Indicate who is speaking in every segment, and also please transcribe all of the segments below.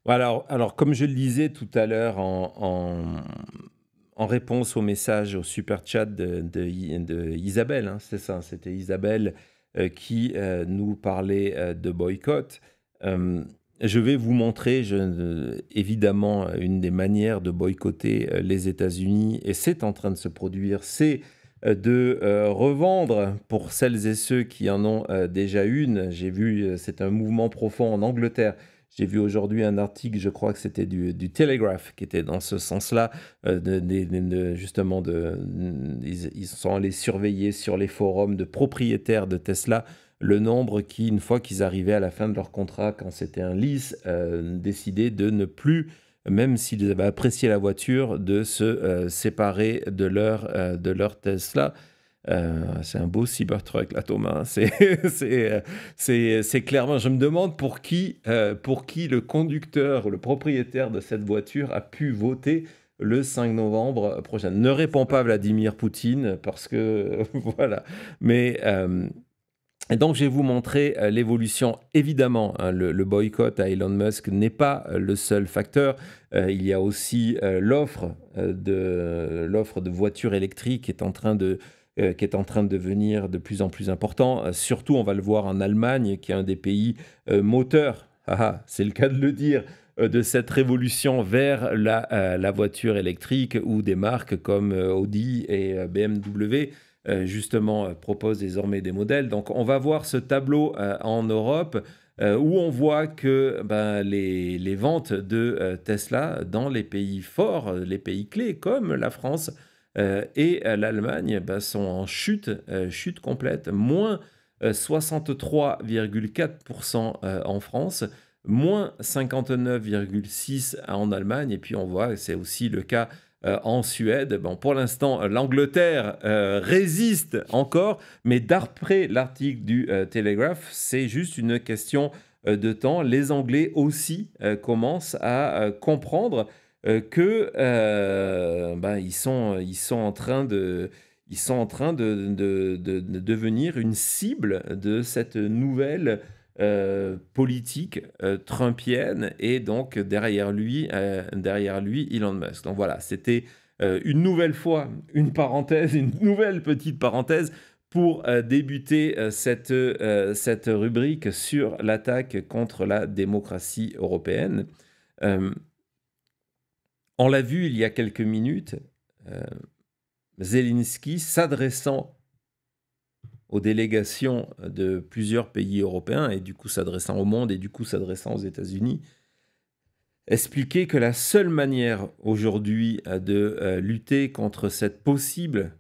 Speaker 1: Alors, comme je le disais tout à l'heure en réponse au message, au super chat de Isabelle, hein, c'est ça, c'était Isabelle qui nous parlait de boycott. Euh, je vais vous montrer, évidemment, une des manières de boycotter les États-Unis, et c'est en train de se produire, c'est de revendre pour celles et ceux qui en ont déjà une. J'ai vu, c'est un mouvement profond en Angleterre. J'ai vu aujourd'hui un article, je crois que c'était du Telegraph, qui était dans ce sens-là, justement, ils sont allés surveiller sur les forums de propriétaires de Tesla le nombre qui, une fois qu'ils arrivaient à la fin de leur contrat, quand c'était un lease, décidaient de ne plus, même s'ils avaient apprécié la voiture, de se séparer de leur Tesla. C'est un beau Cybertruck, là, Thomas. C'est clairement... Je me demande pour qui le conducteur, le propriétaire de cette voiture a pu voter le 5 novembre prochain. Ne répond pas Vladimir Poutine, parce que... voilà. Mais... et donc, je vais vous montrer l'évolution. Évidemment, hein, le boycott à Elon Musk n'est pas le seul facteur. Il y a aussi l'offre de voitures électriques qui est en train de devenir de plus en plus important. Surtout, on va le voir en Allemagne, qui est un des pays moteurs, c'est le cas de le dire, de cette révolution vers la voiture électrique, où des marques comme Audi et BMW justement propose désormais des modèles. Donc on va voir ce tableau en Europe où on voit que les ventes de Tesla dans les pays forts, les pays clés comme la France et l'Allemagne sont en chute, chute complète, moins 63,4% en France, moins 59,6% en Allemagne, et puis on voit que c'est aussi le cas en Suède. Bon, pour l'instant, l'Angleterre résiste encore, mais d'après l'article du Telegraph, c'est juste une question de temps. Les Anglais aussi commencent à comprendre que ils sont en train de devenir une cible de cette nouvelle politique trumpienne, et donc derrière lui, Elon Musk. Donc voilà, c'était une nouvelle fois une parenthèse, une nouvelle petite parenthèse pour débuter cette rubrique sur l'attaque contre la démocratie européenne. Euh, on l'a vu il y a quelques minutes, Zelensky s'adressant aux délégations de plusieurs pays européens, et du coup s'adressant au monde, et du coup s'adressant aux États-Unis, expliquer que la seule manière aujourd'hui de lutter contre cette possible,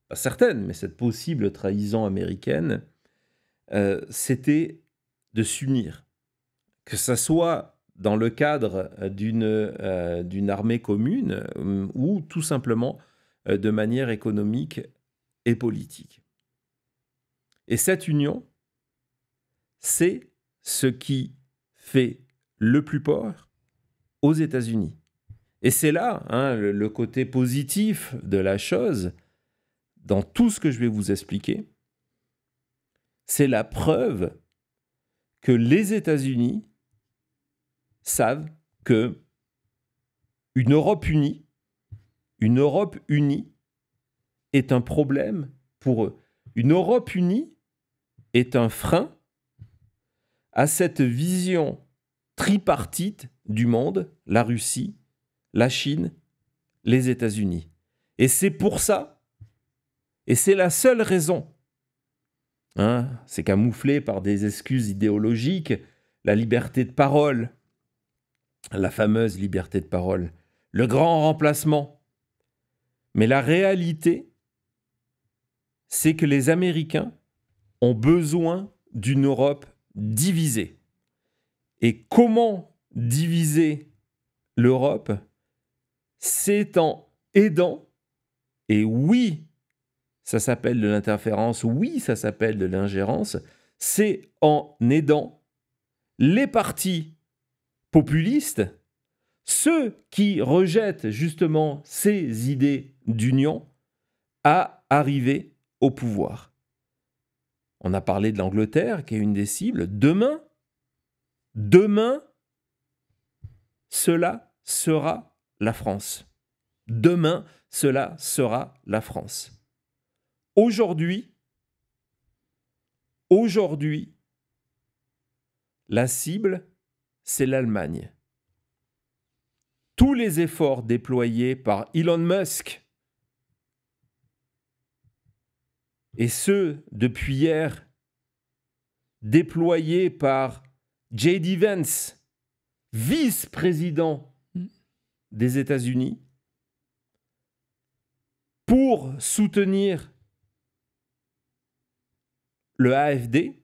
Speaker 1: pas certaine, mais cette possible trahison américaine, c'était de s'unir. Que ça soit dans le cadre d'une armée commune ou tout simplement de manière économique et politique. Et cette union, c'est ce qui fait le plus peur aux États-Unis. Et c'est là le côté positif de la chose, dans tout ce que je vais vous expliquer, c'est la preuve que les États-Unis savent que une Europe unie est un problème pour eux. Une Europe unie est un frein à cette vision tripartite du monde, la Russie, la Chine, les États-Unis. Et c'est pour ça, et c'est la seule raison, c'est camouflé par des excuses idéologiques, la liberté de parole, la fameuse liberté de parole, le grand remplacement. Mais la réalité, c'est que les Américains ont besoin d'une Europe divisée. Et comment diviser l'Europe? C'est en aidant, et oui, ça s'appelle de l'interférence, oui, ça s'appelle de l'ingérence, c'est en aidant les partis populistes, ceux qui rejettent justement ces idées d'union, à arriver au pouvoir. On a parlé de l'Angleterre, qui est une des cibles. Demain, cela sera la France. Demain, cela sera la France. Aujourd'hui, la cible, c'est l'Allemagne. Tous les efforts déployés par Elon Musk, et ceux depuis hier déployés par J.D. Vance, vice-président des États-Unis, pour soutenir le AfD,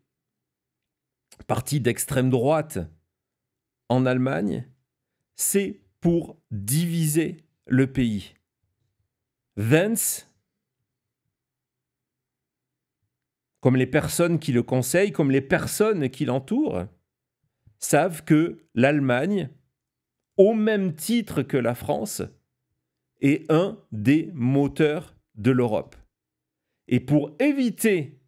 Speaker 1: parti d'extrême droite en Allemagne, c'est pour diviser le pays. Vance, comme les personnes qui le conseillent, comme les personnes qui l'entourent, savent que l'Allemagne, au même titre que la France, est un des moteurs de l'Europe. Et pour éviter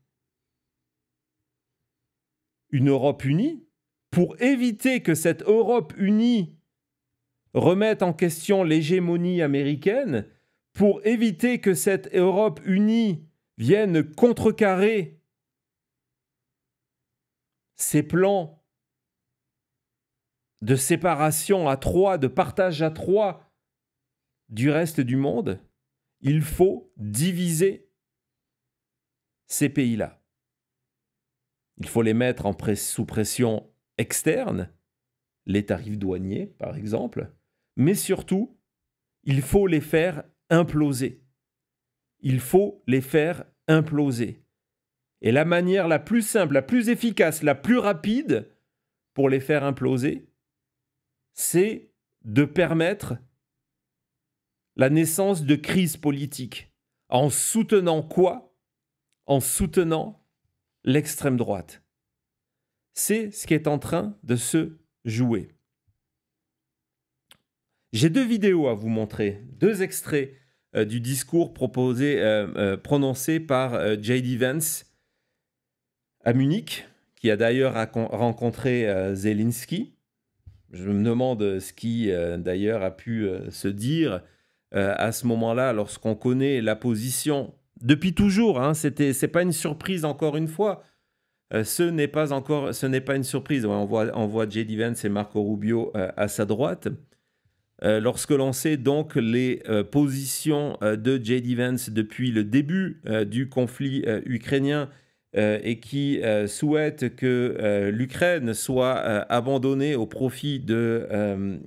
Speaker 1: une Europe unie, pour éviter que cette Europe unie remette en question l'hégémonie américaine, pour éviter que cette Europe unie vienne contrecarrer ces plans de séparation à trois, de partage à trois du reste du monde, il faut diviser ces pays-là. Il faut les mettre sous pression externe, les tarifs douaniers par exemple, mais surtout, il faut les faire imploser. Il faut les faire imploser. Et la manière la plus simple, la plus efficace, la plus rapide pour les faire imploser, c'est de permettre la naissance de crises politiques. En soutenant quoi ? En soutenant l'extrême droite. C'est ce qui est en train de se jouer. J'ai 2 vidéos à vous montrer, 2 extraits du discours prononcé par J.D. Vance à Munich, qui a d'ailleurs rencontré Zelensky. Je me demande ce qui, d'ailleurs, a pu se dire à ce moment-là, lorsqu'on connaît la position depuis toujours. Hein, c'est pas une surprise, encore une fois. Ce n'est pas une surprise. Ouais, on voit J.D. Vance et Marco Rubio à sa droite. Lorsque l'on sait donc les positions de J.D. Vance depuis le début du conflit ukrainien, et qui souhaite que l'Ukraine soit abandonnée au profit de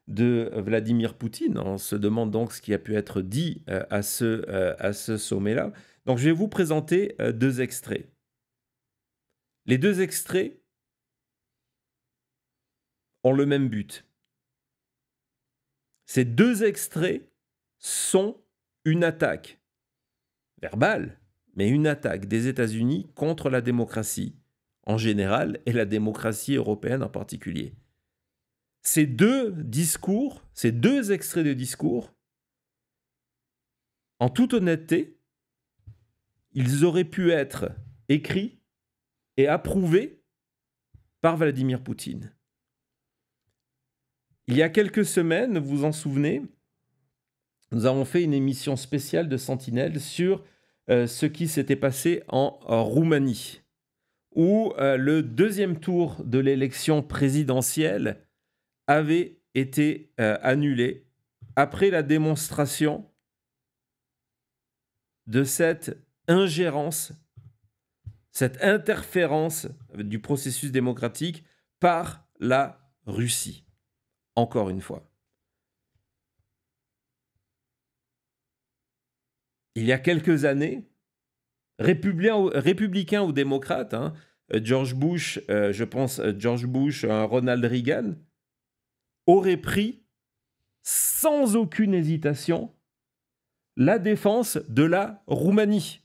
Speaker 1: Vladimir Poutine. On se demande donc ce qui a pu être dit à ce sommet-là. Donc je vais vous présenter 2 extraits. Les 2 extraits ont le même but. Ces 2 extraits sont une attaque verbale, mais une attaque des États-Unis contre la démocratie en général et la démocratie européenne en particulier. Ces 2 discours, ces 2 extraits de discours, en toute honnêteté, ils auraient pu être écrits et approuvés par Vladimir Poutine. Il y a quelques semaines, vous vous en souvenez, nous avons fait une émission spéciale de Sentinelle sur ce qui s'était passé en Roumanie, où le 2e tour de l'élection présidentielle avait été annulé après la démonstration de cette ingérence, cette interférence du processus démocratique par la Russie. Encore une fois. Il y a quelques années, républicains ou démocrates, hein, George Bush, je pense George Bush, Ronald Reagan, auraient pris sans aucune hésitation la défense de la Roumanie,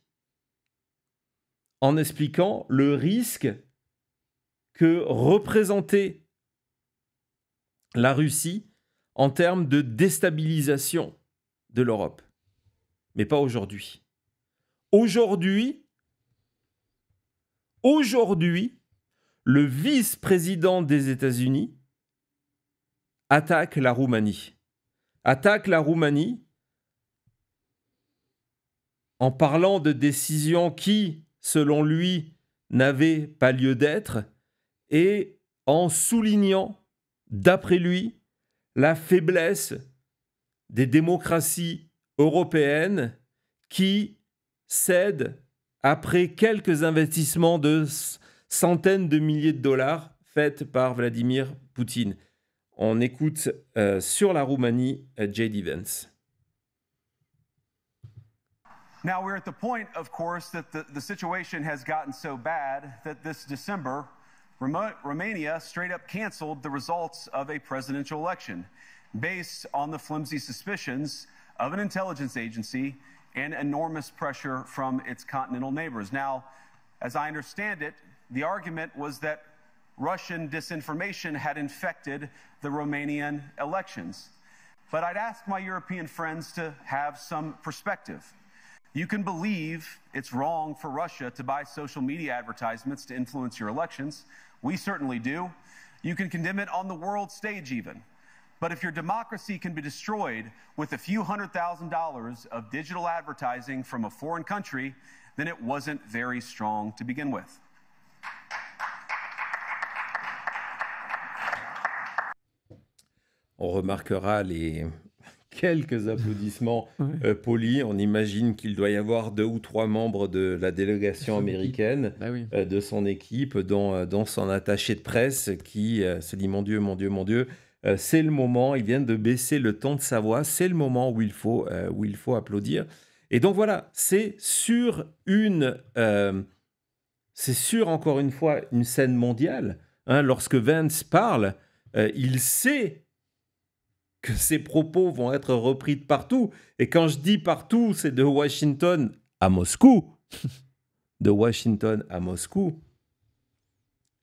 Speaker 1: en expliquant le risque que représentait la Russie en termes de déstabilisation de l'Europe. Mais pas aujourd'hui. Aujourd'hui, le vice-président des États-Unis attaque la Roumanie. Attaque la Roumanie en parlant de décisions qui, selon lui, n'avaient pas lieu d'être et en soulignant, d'après lui, la faiblesse des démocraties européennes qui cèdent après quelques investissements de centaines de milliers de dollars faits par Vladimir Poutine. On écoute sur la Roumanie J.D. Vance.
Speaker 2: Now we're at the point, of course, that the situation has gotten so bad that this December, Romania straight up canceled the results of a presidential election based on the flimsy suspicions of an intelligence agency and enormous pressure from its continental neighbors. Now, as I understand it, the argument was that Russian disinformation had infected the Romanian elections. But I'd ask my European friends to have some perspective. You can believe it's wrong for Russia to buy social media advertisements to influence your elections. We certainly do. You can condemn it on the world stage even. But if your democracy can be destroyed with a few $100,000 of digital advertising from a foreign country, then it wasn't very strong to begin with.
Speaker 1: On remarquera les quelques applaudissements polis. On imagine qu'il doit y avoir 2 ou 3 membres de la délégation américaine, de son équipe, dont son attaché de presse qui se dit « Mon Dieu, mon Dieu, mon Dieu ». C'est le moment, il vient de baisser le ton de sa voix, c'est le moment où il faut applaudir. Et donc voilà, c'est sur encore une fois une scène mondiale. Hein, lorsque Vance parle, il sait que ses propos vont être repris de partout. Et quand je dis partout, c'est de Washington à Moscou. De Washington à Moscou.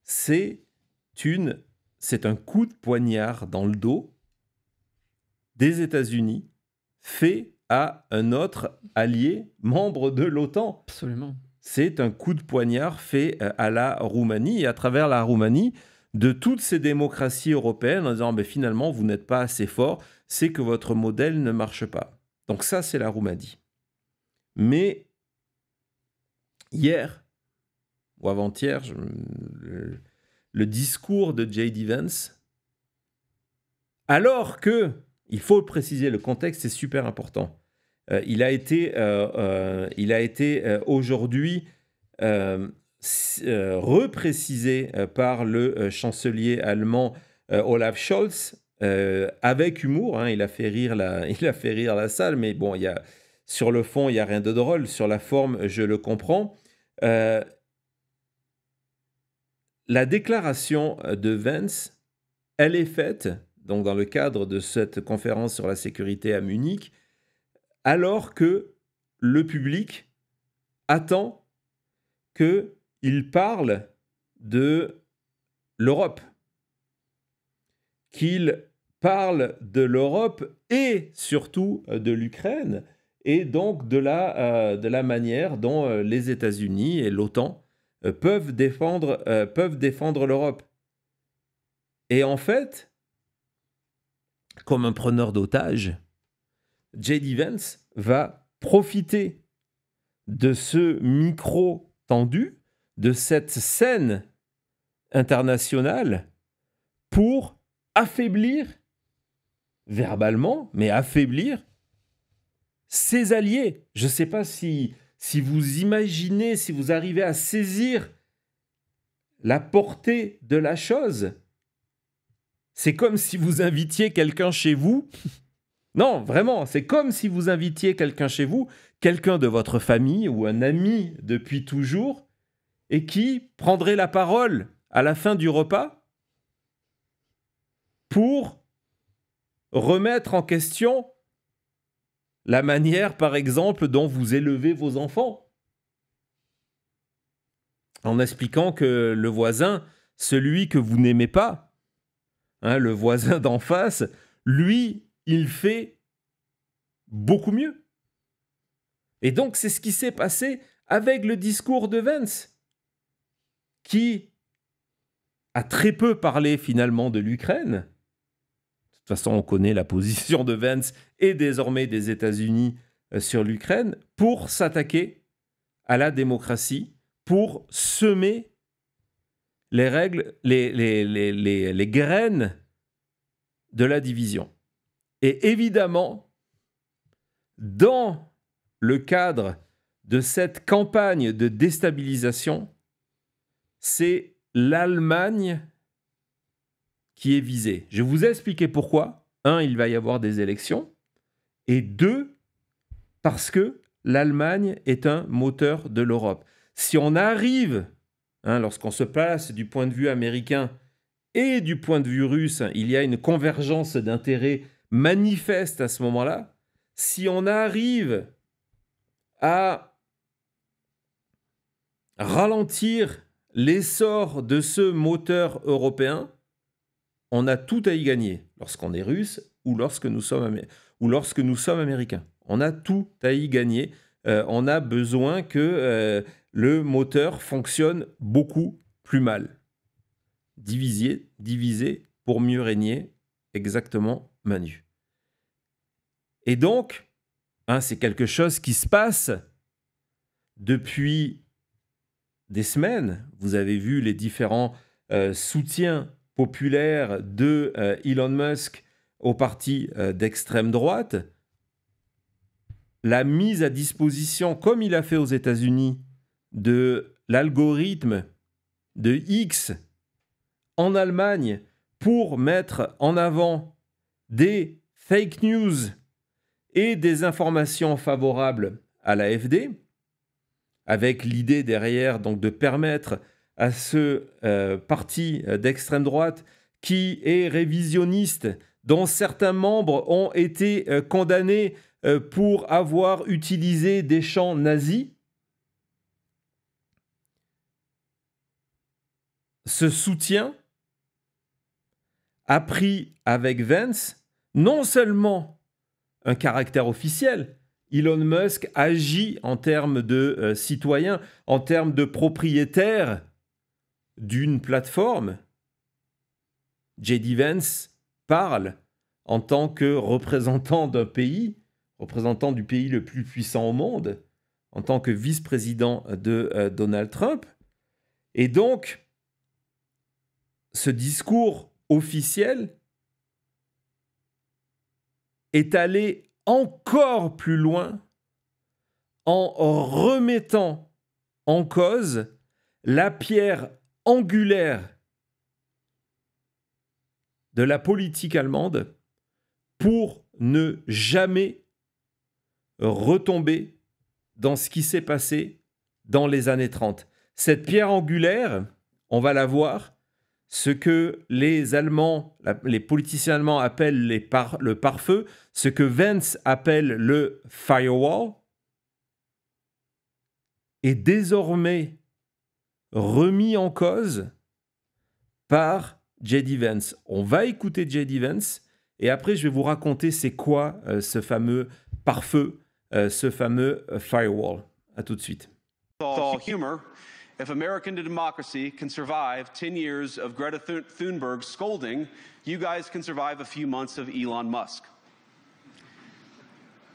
Speaker 1: C'est un coup de poignard dans le dos des États-Unis fait à un autre allié, membre de l'OTAN.
Speaker 3: Absolument.
Speaker 1: C'est un coup de poignard fait à la Roumanie et à travers la Roumanie de toutes ces démocraties européennes en disant finalement vous n'êtes pas assez fort, c'est que votre modèle ne marche pas. Donc ça c'est la Roumanie. Mais hier ou avant-hier, le discours de J.D. Vance, alors que, il faut préciser, le contexte est super important. Il a été aujourd'hui reprécisé par le chancelier allemand Olaf Scholz avec humour. Hein, il a fait rire la salle, mais bon, sur le fond, il n'y a rien de drôle. Sur la forme, je le comprends. La déclaration de Vance, elle est faite donc dans le cadre de cette conférence sur la sécurité à Munich, alors que le public attend qu'il parle de l'Europe, qu'il parle de l'Europe et surtout de l'Ukraine, et donc de la manière dont les États-Unis et l'OTAN peuvent défendre l'Europe. Et en fait, comme un preneur d'otages, J.D. Vance va profiter de ce micro tendu, de cette scène internationale, pour affaiblir, verbalement, mais affaiblir ses alliés. Je ne sais pas si vous imaginez, si vous arrivez à saisir la portée de la chose. C'est comme si vous invitiez quelqu'un chez vous. Non, vraiment, c'est comme si vous invitiez quelqu'un chez vous, quelqu'un de votre famille ou un ami depuis toujours, et qui prendrait la parole à la fin du repas pour remettre en question la manière, par exemple, dont vous élevez vos enfants. En expliquant que le voisin, celui que vous n'aimez pas, hein, le voisin d'en face, lui, il fait beaucoup mieux. Et donc, c'est ce qui s'est passé avec le discours de Vance, qui a très peu parlé finalement de l'Ukraine, toute façon, on connaît la position de Vance et désormais des États-Unis sur l'Ukraine, pour s'attaquer à la démocratie, pour semer les règles, les graines de la division. Et évidemment, dans le cadre de cette campagne de déstabilisation, c'est l'Allemagne qui est visée. Je vous ai expliqué pourquoi. 1, il va y avoir des élections. Et 2, parce que l'Allemagne est un moteur de l'Europe. Si on arrive, lorsqu'on se place du point de vue américain et du point de vue russe, il y a une convergence d'intérêts manifeste à ce moment-là. Si on arrive à ralentir l'essor de ce moteur européen, on a tout à y gagner lorsqu'on est russe ou lorsque nous sommes américains. On a tout à y gagner. On a besoin que le moteur fonctionne beaucoup plus mal. Diviser pour mieux régner, exactement, Manu. Et donc, c'est quelque chose qui se passe depuis des semaines. Vous avez vu les différents soutiens populaires de Elon Musk au parti d'extrême droite. La mise à disposition, comme il a fait aux États-Unis, de l'algorithme de X en Allemagne pour mettre en avant des fake news et des informations favorables à l'AfD, avec l'idée derrière donc de permettre à ce parti d'extrême droite qui est révisionniste, dont certains membres ont été condamnés pour avoir utilisé des chants nazis, ce soutien a pris avec Vance non seulement un caractère officiel. Elon Musk agit en termes de citoyen, en termes de propriétaire d'une plateforme. J.D. Vance parle en tant que représentant d'un pays, représentant du pays le plus puissant au monde, en tant que vice-président de Donald Trump. Et donc, ce discours officiel est allé encore plus loin en remettant en cause la pierre angulaire de la politique allemande pour ne jamais retomber dans ce qui s'est passé dans les années 30. Cette pierre angulaire, on va la voir, ce que les Allemands, les politiciens allemands appellent le pare-feu, ce que Vance appelle le firewall, est désormais remis en cause par J.D. Vance. On va écouter J.D. Vance et après je vais vous raconter c'est quoi ce fameux pare-feu, ce fameux firewall. À tout de suite.
Speaker 2: Humor. If American democracy can survive 10 years of Greta Thunberg scolding, you guys can survive a few months of Elon Musk.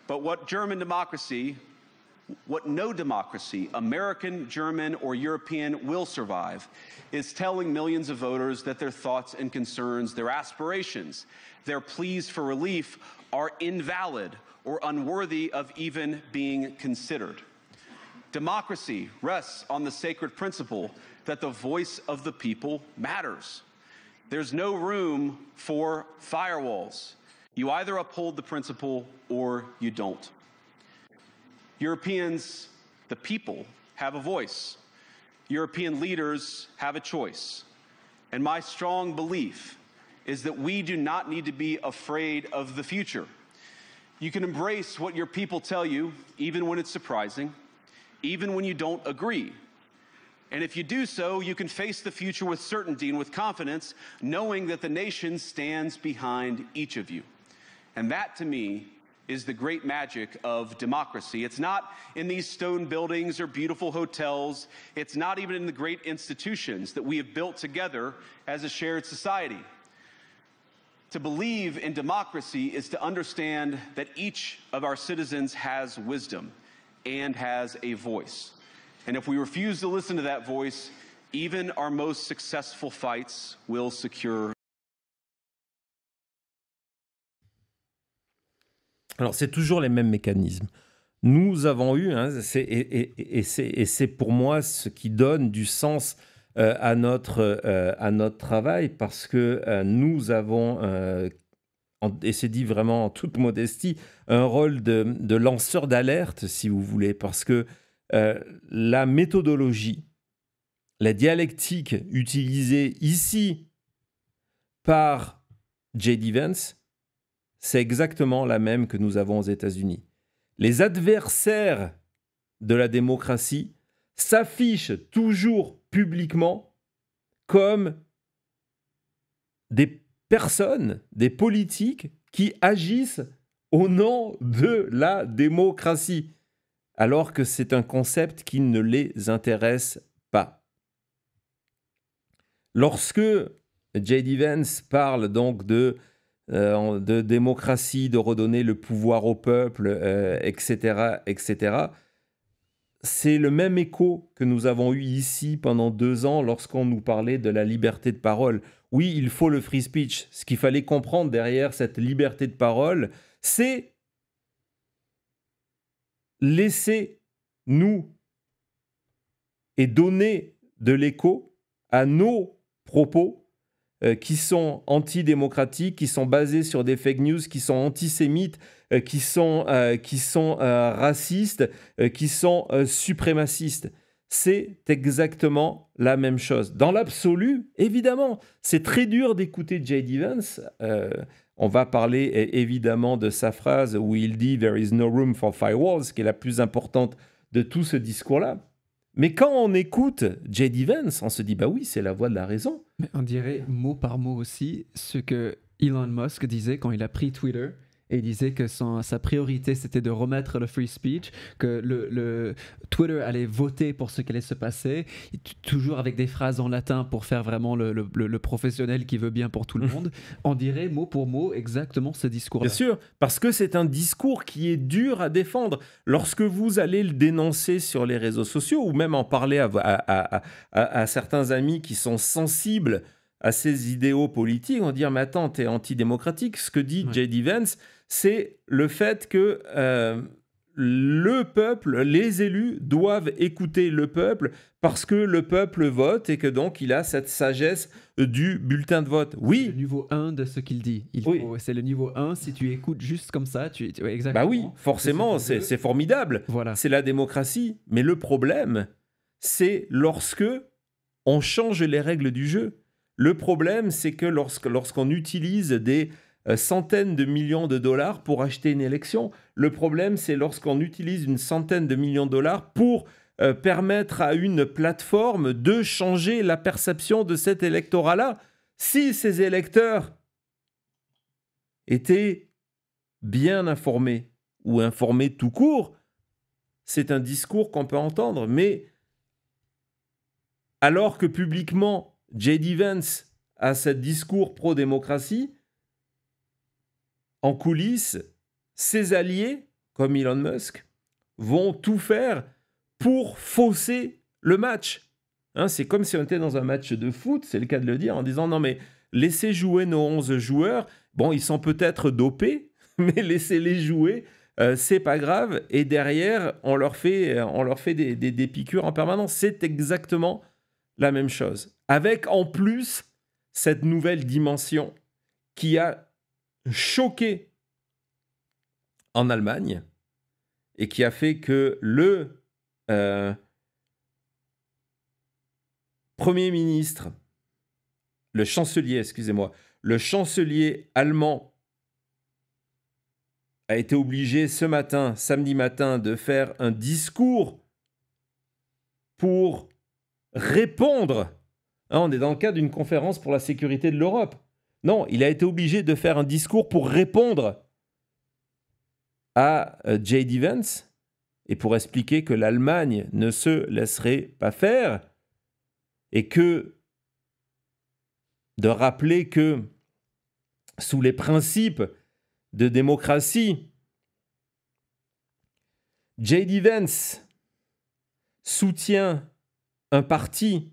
Speaker 2: But what German democracy, what no democracy, American, German, or European, will survive is telling millions of voters that their thoughts and concerns, their aspirations, their pleas for relief are invalid or unworthy of even being considered. Democracy rests on the sacred principle that the voice of the people matters. There's no room for firewalls. You either uphold the principle or you don't. Europeans, the people, have a voice. European leaders have a choice. And my strong belief is that we do not need to be afraid of the future. You can embrace what your people tell you, even when it's surprising, even when you don't agree. And if you do so, you can face the future with certainty and with confidence, knowing that the nation stands behind each of you. And that, to me, is the great magic of democracy. It's not in these stone buildings or beautiful hotels. It's not even in the great institutions that we have built together as a shared society. To believe in democracy is to understand that each of our citizens has wisdom and has a voice. And if we refuse to listen to that voice, even our most successful fights will secure.
Speaker 1: Alors, c'est toujours les mêmes mécanismes. Nous avons eu, c'est pour moi ce qui donne du sens à notre travail, parce que nous avons, et c'est dit vraiment en toute modestie, un rôle de lanceur d'alerte, si vous voulez, parce que la méthodologie, la dialectique utilisée ici par J.D. Vance, c'est exactement la même que nous avons aux États-Unis. Les adversaires de la démocratie s'affichent toujours publiquement comme des personnes, des politiques qui agissent au nom de la démocratie, alors que c'est un concept qui ne les intéresse pas. Lorsque J.D. Vance parle donc de démocratie, de redonner le pouvoir au peuple, etc., etc., c'est le même écho que nous avons eu ici pendant 2 ans lorsqu'on nous parlait de la liberté de parole. Oui, il faut le free speech. Ce qu'il fallait comprendre derrière cette liberté de parole, c'est laisser nous et donner de l'écho à nos propos qui sont antidémocratiques, qui sont basés sur des fake news, qui sont antisémites, qui sont racistes, qui sont suprémacistes. C'est exactement la même chose. Dans l'absolu, évidemment, c'est très dur d'écouter J.D. Vance. On va parler évidemment de sa phrase où il dit « There is no room for firewalls », qui est la plus importante de tout ce discours-là. Mais quand on écoute J.D. Vance, on se dit « Bah oui, c'est la voix de la raison ».
Speaker 3: Mais on dirait mot par mot aussi ce que Elon Musk disait quand il a pris Twitter. Et il disait que sa priorité, c'était de remettre le free speech, que le Twitter allait voter pour ce qui allait se passer, toujours avec des phrases en latin pour faire vraiment le professionnel qui veut bien pour tout le monde. On dirait mot pour mot exactement ce discours-là.
Speaker 1: Bien sûr, parce que c'est un discours qui est dur à défendre. Lorsque vous allez le dénoncer sur les réseaux sociaux, ou même en parler à certains amis qui sont sensibles à ces idéaux politiques, on va dire « Mais attends, t'es antidémocratique ». Ce que dit J.D. Vance, c'est le fait que le peuple, les élus doivent écouter le peuple parce que le peuple vote et que donc il a cette sagesse du bulletin de vote. Oui.
Speaker 3: C'est le niveau 1 de ce qu'il dit. C'est le niveau 1, si tu écoutes juste comme ça, exactement.
Speaker 1: Bah oui, forcément, c'est formidable.
Speaker 3: Voilà.
Speaker 1: C'est la démocratie. Mais le problème, c'est lorsque on change les règles du jeu. Le problème, c'est que lorsqu'on utilise des centaines de millions de dollars pour acheter une élection. Le problème, c'est lorsqu'on utilise une centaine de millions de dollars pour permettre à une plateforme de changer la perception de cet électorat-là. Si ces électeurs étaient bien informés ou informés tout court, c'est un discours qu'on peut entendre. Mais alors que publiquement, J.D. Vance a ce discours pro-démocratie, en coulisses, ses alliés, comme Elon Musk, vont tout faire pour fausser le match. C'est comme si on était dans un match de foot, c'est le cas de le dire, en disant « Non, mais laissez jouer nos 11 joueurs. Bon, ils sont peut-être dopés, mais laissez-les jouer, c'est pas grave. » Et derrière, on leur fait des piqûres en permanence. C'est exactement la même chose. Avec en plus cette nouvelle dimension qui a choqué en Allemagne et qui a fait que le Premier ministre, le chancelier allemand a été obligé samedi matin, de faire un discours pour répondre. On est dans le cadre d'une conférence pour la sécurité de l'Europe. Non, il a été obligé de faire un discours pour répondre à J.D. Vance et pour expliquer que l'Allemagne ne se laisserait pas faire et de rappeler que sous les principes de démocratie. J.D. Vance soutient un parti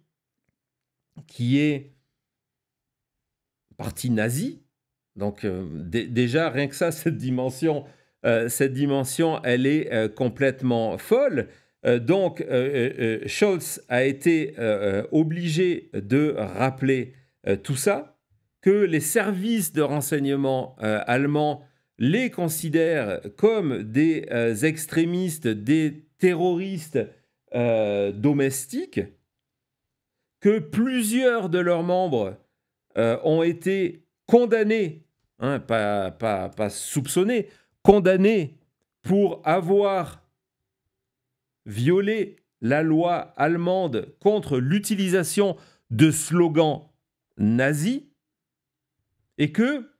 Speaker 1: qui est parti nazi. Donc déjà, rien que ça, cette dimension, elle est complètement folle. Donc, Scholz a été obligé de rappeler tout ça, que les services de renseignement allemands les considèrent comme des extrémistes, des terroristes domestiques, que plusieurs de leurs membres ont été condamnés, hein, pas soupçonnés, condamnés pour avoir violé la loi allemande contre l'utilisation de slogans nazis, et que,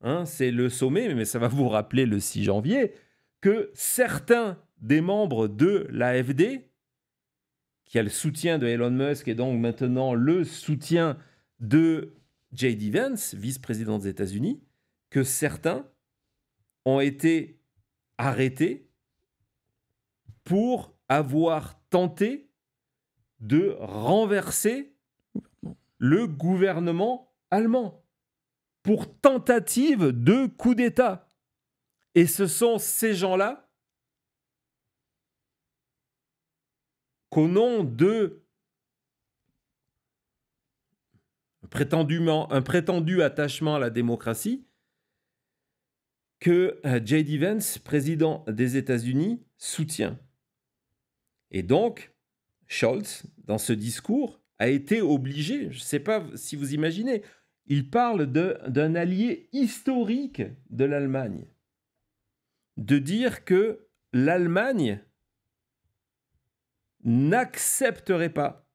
Speaker 1: hein, c'est le sommet, mais ça va vous rappeler le 6 janvier, que certains des membres de l'AfD, qui a le soutien de Elon Musk et donc maintenant le soutien de J.D. Vance, vice-président des États-Unis, que certains ont été arrêtés pour avoir tenté de renverser le gouvernement allemand, pour tentative de coup d'État. Et ce sont ces gens-là qu'au nom de un prétendu attachement à la démocratie, que J.D. Vance, président des États-Unis, soutient. Et donc, Scholz, dans ce discours, a été obligé, je ne sais pas si vous imaginez, il parle d'un allié historique de l'Allemagne, de dire que l'Allemagne n'accepterait pas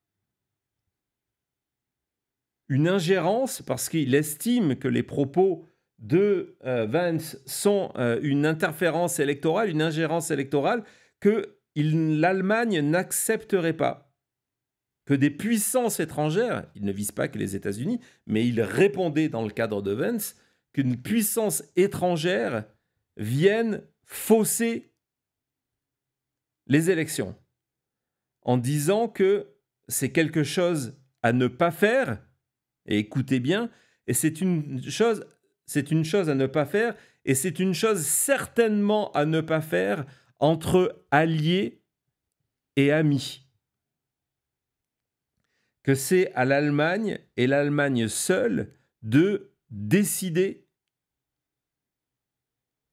Speaker 1: une ingérence, parce qu'il estime que les propos de Vance sont une interférence électorale, une ingérence électorale, que l'Allemagne n'accepterait pas que des puissances étrangères, il ne vise pas que les États-Unis, mais il répondait dans le cadre de Vance, qu'une puissance étrangère vienne fausser les élections, en disant que c'est quelque chose à ne pas faire, et écoutez bien, et c'est une chose à ne pas faire, et c'est une chose certainement à ne pas faire entre alliés et amis. Que c'est à l'Allemagne, et l'Allemagne seule, de décider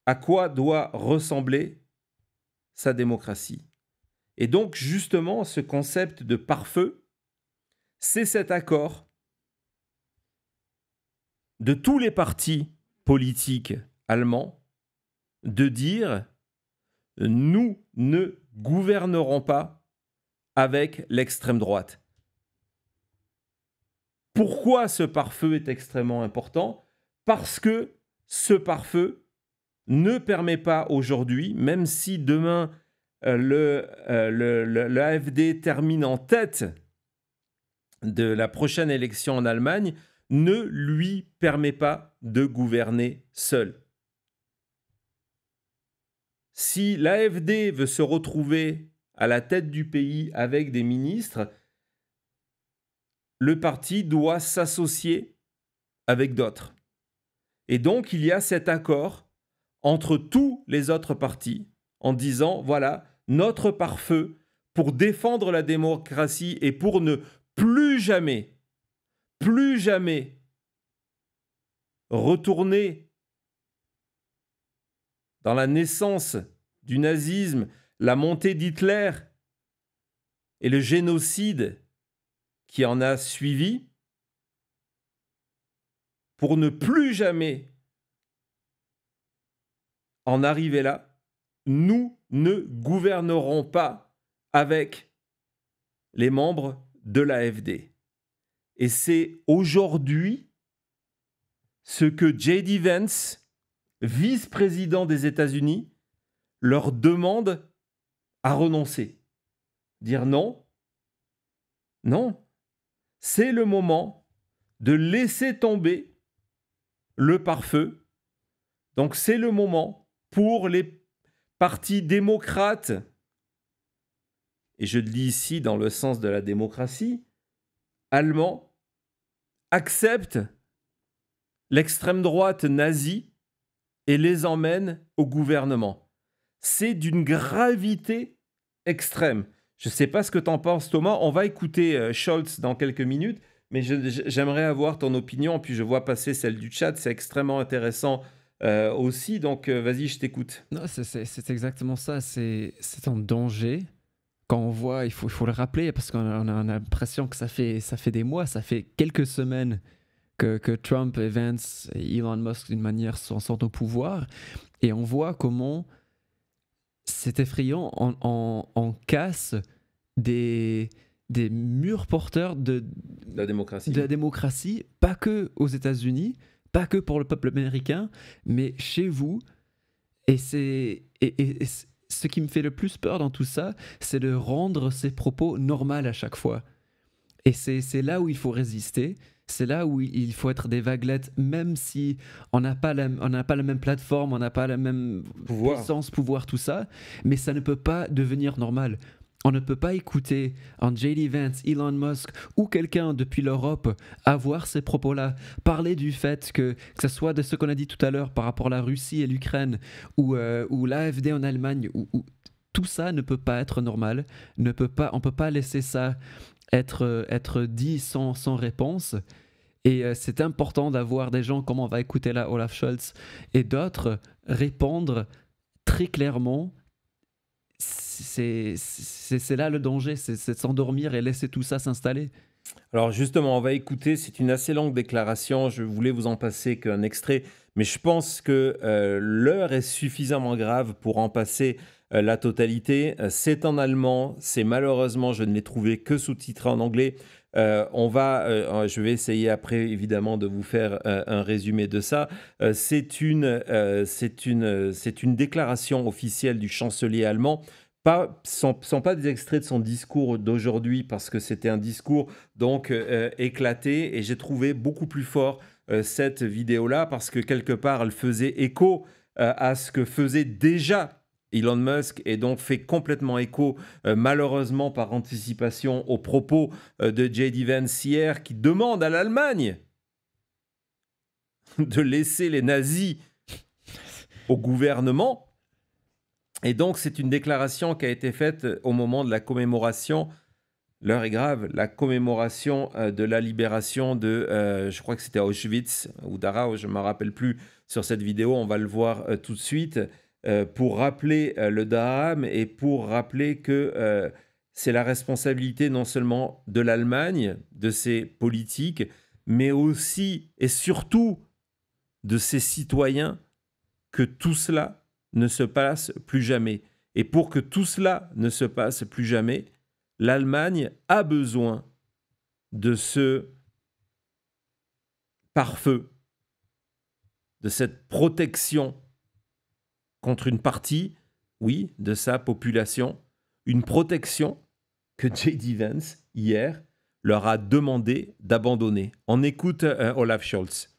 Speaker 1: à quoi doit ressembler sa démocratie. Et donc, justement, ce concept de pare-feu, c'est cet accord de tous les partis politiques allemands de dire « nous ne gouvernerons pas avec l'extrême droite ». Pourquoi ce pare-feu est extrêmement important ? Parce que ce pare-feu ne permet pas aujourd'hui, même si demain l'AfD termine en tête de la prochaine élection en Allemagne, ne lui permet pas de gouverner seul. Si l'AfD veut se retrouver à la tête du pays avec des ministres, le parti doit s'associer avec d'autres. Et donc, il y a cet accord entre tous les autres partis en disant, voilà, notre pare-feu pour défendre la démocratie et pour ne plus jamais retourner dans la naissance du nazisme, la montée d'Hitler et le génocide qui en a suivi, pour ne plus jamais en arriver là, nous ne gouvernerons pas avec les membres de l'AfD. Et c'est aujourd'hui ce que J.D. Vance, vice-président des États-Unis, leur demande à renoncer. Dire non, non, c'est le moment de laisser tomber le pare-feu. Donc c'est le moment pour les partis démocrates, et je le dis ici dans le sens de la démocratie, allemands, acceptent l'extrême droite nazie et les emmènent au gouvernement. C'est d'une gravité extrême. Je ne sais pas ce que tu en penses, Thomas. On va écouter Scholz dans quelques minutes, mais j'aimerais avoir ton opinion, puis je vois passer celle du chat. C'est extrêmement intéressant aussi, donc vas-y, je t'écoute.
Speaker 3: Non, c'est exactement ça. C'est un danger. Quand on voit, il faut le rappeler, parce qu'on a l'impression que ça fait des mois, ça fait quelques semaines que Trump et Vance et Elon Musk, d'une manière, sont au pouvoir. Et on voit comment c'est effrayant. On casse des murs porteurs de
Speaker 1: la
Speaker 3: démocratie, pas que aux États-Unis, pas que pour le peuple américain, mais chez vous. Et ce qui me fait le plus peur dans tout ça, c'est de rendre ces propos normaux à chaque fois. Et c'est là où il faut résister. C'est là où il faut être des vaguelettes, même si on n'a pas la même plateforme, on n'a pas la même puissance, pouvoir, tout ça. Mais ça ne peut pas devenir normal. On ne peut pas écouter un J.D. Vance, Elon Musk ou quelqu'un depuis l'Europe avoir ces propos-là, parler du fait que ce soit de ce qu'on a dit tout à l'heure par rapport à la Russie et l'Ukraine ou l'AfD en Allemagne, ou tout ça ne peut pas être normal. On ne peut pas laisser ça être dit sans réponse. Et c'est important d'avoir des gens comme on va écouter là Olaf Scholz et d'autres répondre très clairement. C'est là le danger, c'est de s'endormir et laisser tout ça s'installer.
Speaker 1: Alors justement, on va écouter, c'est une assez longue déclaration, je voulais vous en passer qu'un extrait, mais je pense que l'heure est suffisamment grave pour en passer la totalité. C'est en allemand, c'est malheureusement, je ne l'ai trouvé que sous-titré en anglais. Je vais essayer après évidemment de vous faire un résumé de ça. C'est une déclaration officielle du chancelier allemand. Sont pas des extraits de son discours d'aujourd'hui, parce que c'était un discours donc éclaté, et j'ai trouvé beaucoup plus fort cette vidéo-là, parce que quelque part elle faisait écho à ce que faisait déjà Elon Musk, et donc fait complètement écho, malheureusement par anticipation, aux propos de J.D. Vance hier, qui demande à l'Allemagne de laisser les nazis au gouvernement. Et donc, c'est une déclaration qui a été faite au moment de la commémoration, l'heure est grave, la commémoration de la libération de, je crois que c'était Auschwitz ou Dachau, je ne me rappelle plus sur cette vidéo, on va le voir tout de suite, pour rappeler le drame et pour rappeler que c'est la responsabilité non seulement de l'Allemagne, de ses politiques, mais aussi et surtout de ses citoyens, que tout cela ne se passe plus jamais. Et pour que tout cela ne se passe plus jamais, l'Allemagne a besoin de ce pare-feu, de cette protection contre une partie, oui, de sa population, une protection que J.D. Vance, hier, leur a demandé d'abandonner. On écoute Olaf Scholz.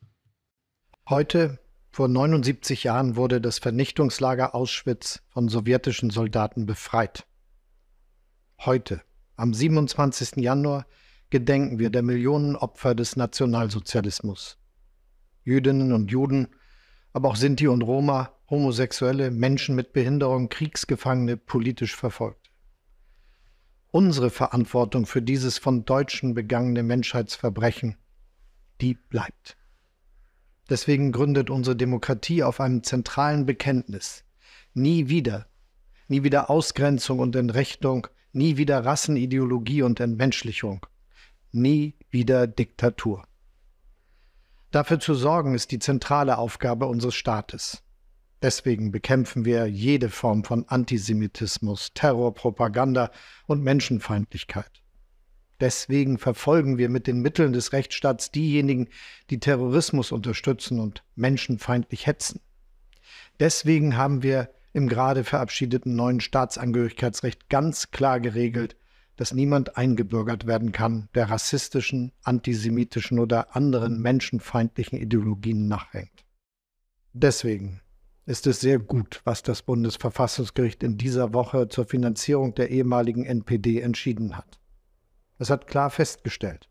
Speaker 4: Heute, vor 79 Jahren, wurde das Vernichtungslager Auschwitz von sowjetischen Soldaten befreit. Heute, am 27. Januar, gedenken wir der Millionen Opfer des Nationalsozialismus. Jüdinnen und Juden, aber auch Sinti und Roma, Homosexuelle, Menschen mit Behinderung, Kriegsgefangene, politisch Verfolgte. Unsere Verantwortung für dieses von Deutschen begangene Menschheitsverbrechen, die bleibt. Deswegen gründet unsere Demokratie auf einem zentralen Bekenntnis. Nie wieder Ausgrenzung und Entrechtung, nie wieder Rassenideologie und Entmenschlichung, nie wieder Diktatur. Dafür zu sorgen, ist die zentrale Aufgabe unseres Staates. Deswegen bekämpfen wir jede Form von Antisemitismus, Terror, Propaganda und Menschenfeindlichkeit. Deswegen verfolgen wir mit den Mitteln des Rechtsstaats diejenigen, die Terrorismus unterstützen und menschenfeindlich hetzen. Deswegen haben wir im gerade verabschiedeten neuen Staatsangehörigkeitsrecht ganz klar geregelt, dass niemand eingebürgert werden kann, der rassistischen, antisemitischen oder anderen menschenfeindlichen Ideologien nachhängt. Deswegen ist es sehr gut, was das Bundesverfassungsgericht in dieser Woche zur Finanzierung der ehemaligen NPD entschieden hat. Es hat klar festgestellt,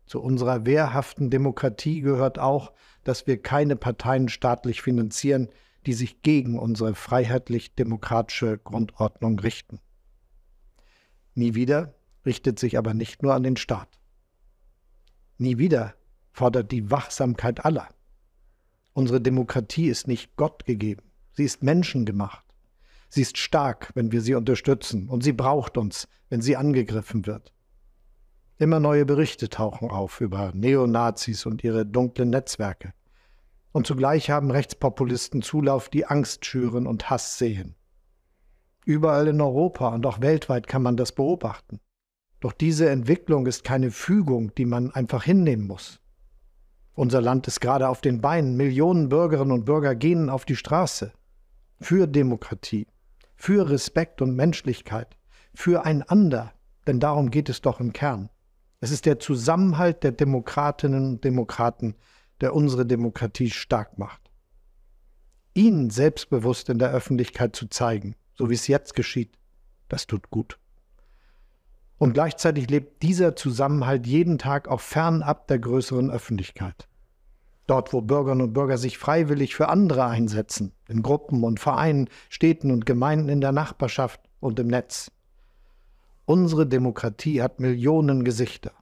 Speaker 4: zu unserer wehrhaften Demokratie gehört auch, dass wir keine Parteien staatlich finanzieren, die sich gegen unsere freiheitlich-demokratische Grundordnung richten. Nie wieder richtet sich aber nicht nur an den Staat. Nie wieder fordert die Wachsamkeit aller. Unsere Demokratie ist nicht Gott gegeben, sie ist menschengemacht. Sie ist stark, wenn wir sie unterstützen, und sie braucht uns, wenn sie angegriffen wird. Immer neue Berichte tauchen auf über Neonazis und ihre dunklen Netzwerke. Und zugleich haben Rechtspopulisten Zulauf, die Angst schüren und Hass säen. Überall in Europa und auch weltweit kann man das beobachten. Doch diese Entwicklung ist keine Fügung, die man einfach hinnehmen muss. Unser Land ist gerade auf den Beinen. Millionen Bürgerinnen und Bürger gehen auf die Straße. Für Demokratie, für Respekt und Menschlichkeit, für einander, denn darum geht es doch im Kern. Es ist der Zusammenhalt der Demokratinnen und Demokraten, der unsere Demokratie stark macht. Ihnen selbstbewusst in der Öffentlichkeit zu zeigen, so wie es jetzt geschieht, das tut gut. Und gleichzeitig lebt dieser Zusammenhalt jeden Tag auch fernab der größeren Öffentlichkeit. Dort, wo Bürgerinnen und Bürger sich freiwillig für andere einsetzen, in Gruppen und Vereinen, Städten und Gemeinden, in der Nachbarschaft und im Netz. Unsere Demokratie hat Millionen Gesichter.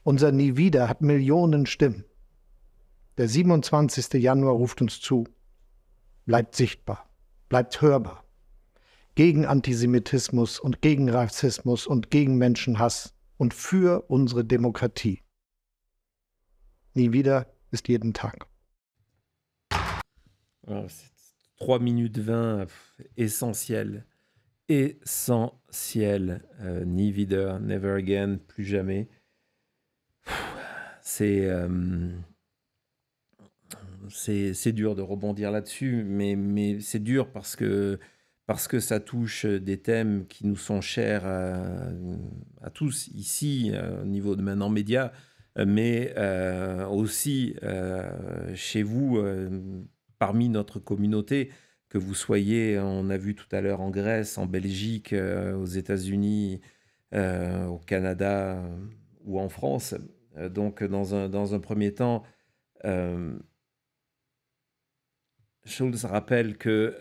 Speaker 4: Unser Nie wieder hat Millionen Stimmen. Der 27. Januar ruft uns zu. Bleibt sichtbar, bleibt hörbar. Gegen Antisemitismus und gegen Rassismus und gegen Menschenhass und für unsere Demokratie. Nie wieder ist jeden Tag.
Speaker 1: Alors, 3 minutes 20, essentiel. Essentiel. Nie wieder, never again, plus jamais. C'est dur de rebondir là-dessus, mais c'est dur parce que ça touche des thèmes qui nous sont chers à tous ici, au niveau de Maintenant Média, mais aussi chez vous, parmi notre communauté, que vous soyez, on a vu tout à l'heure, en Grèce, en Belgique, aux États-Unis, au Canada ou en France. Donc, dans un premier temps, Scholz rappelle que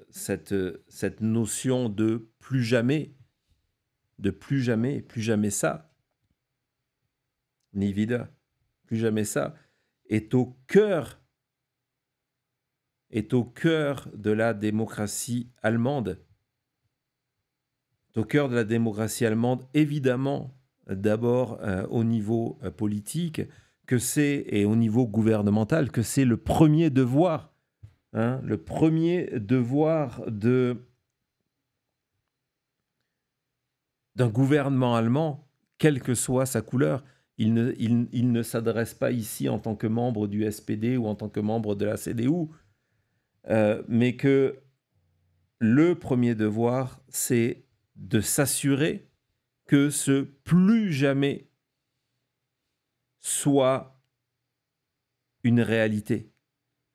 Speaker 1: cette notion de plus jamais ça, nie wieder, plus jamais ça, est au cœur de la démocratie allemande. Au cœur de la démocratie allemande, évidemment, d'abord au niveau politique, et au niveau gouvernemental, que c'est le premier devoir, le premier devoir d'un gouvernement allemand, quelle que soit sa couleur. Il ne s'adresse pas ici en tant que membre du SPD ou en tant que membre de la CDU, mais que le premier devoir, c'est de s'assurer que ce plus jamais soit une réalité,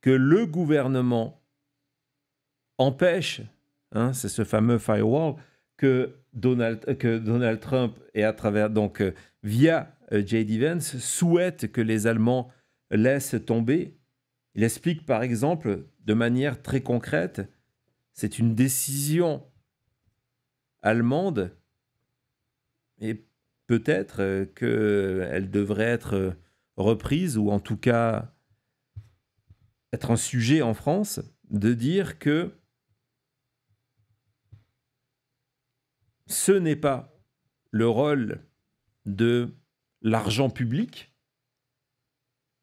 Speaker 1: que le gouvernement empêche, c'est ce fameux firewall que Donald Trump et à travers donc via J.D. Vance souhaite que les Allemands laissent tomber. Il explique par exemple de manière très concrète, c'est une décision allemande et peut-être qu'elle devrait être reprise ou en tout cas être un sujet en France, de dire que ce n'est pas le rôle de l'argent public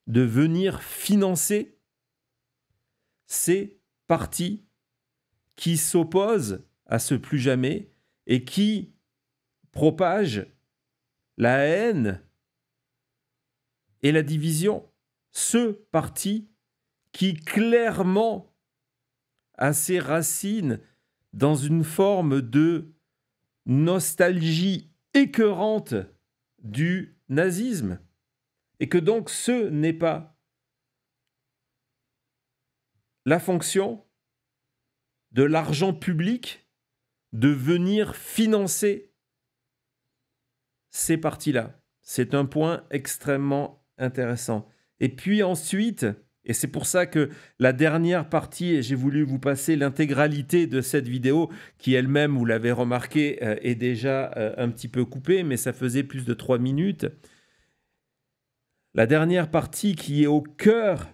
Speaker 1: de venir financer ces partis qui s'opposent à ce plus jamais et qui propagent la haine et la division. Ce parti qui clairement a ses racines dans une forme de nostalgie écœurante du nazisme, et que donc ce n'est pas la fonction de l'argent public de venir financer ces partis-là. C'est un point extrêmement intéressant. Et puis ensuite, et c'est pour ça que la dernière partie, et j'ai voulu vous passer l'intégralité de cette vidéo, qui elle-même, vous l'avez remarqué, est déjà un petit peu coupée, mais ça faisait plus de 3 minutes. La dernière partie qui est au cœur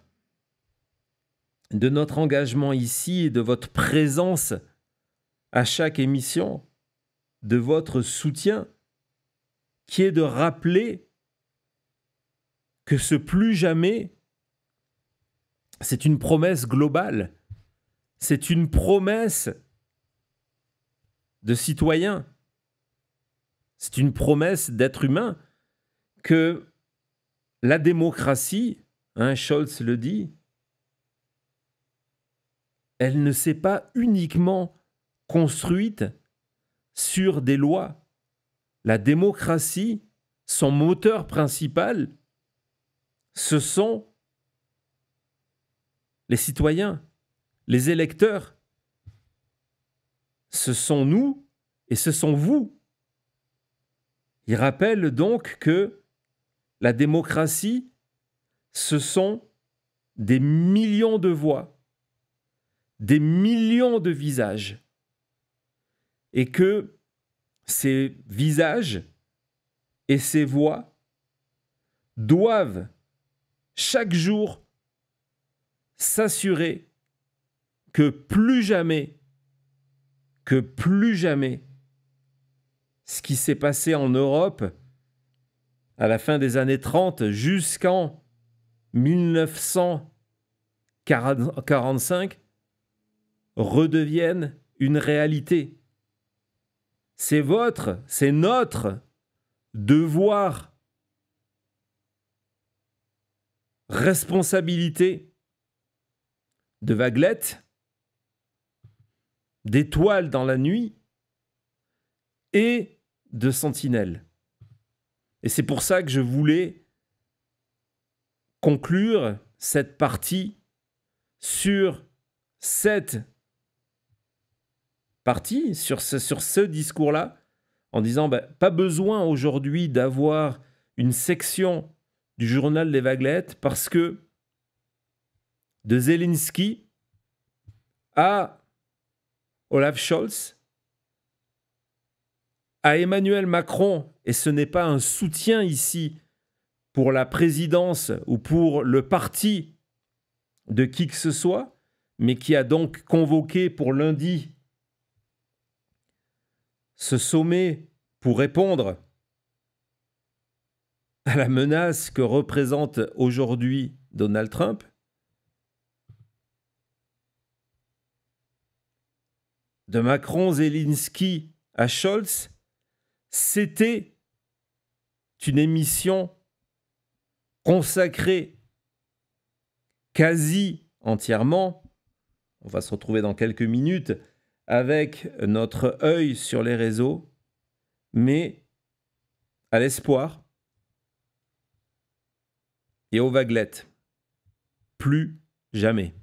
Speaker 1: de notre engagement ici et de votre présence à chaque émission, de votre soutien, qui est de rappeler que ce plus jamais, c'est une promesse globale, c'est une promesse de citoyen, c'est une promesse d'être humain, que la démocratie, Scholz le dit, elle ne s'est pas uniquement construite sur des lois. La démocratie, son moteur principal, ce sont les citoyens, les électeurs. Ce sont nous et ce sont vous. Il rappelle donc que la démocratie, ce sont des millions de voix, des millions de visages, et que ces visages et ces voix doivent chaque jour s'assurer que plus jamais, ce qui s'est passé en Europe à la fin des années 30 jusqu'en 1945 redevienne une réalité. C'est notre devoir, responsabilité de vaguelettes, d'étoiles dans la nuit et de sentinelles. Et c'est pour ça que je voulais conclure cette partie sur cette partie, sur ce discours-là, en disant pas besoin aujourd'hui d'avoir une section du journal des Vaguelettes parce que de Zelensky à Olaf Scholz, à Emmanuel Macron, et ce n'est pas un soutien ici pour la présidence ou pour le parti de qui que ce soit, mais qui a donc convoqué pour lundi ce sommet pour répondre à la menace que représente aujourd'hui Donald Trump, de Macron, Zelensky à Scholz, c'était une émission consacrée quasi entièrement, on va se retrouver dans quelques minutes, avec notre œil sur les réseaux, mais à l'espoir et aux vaguelettes. Plus jamais.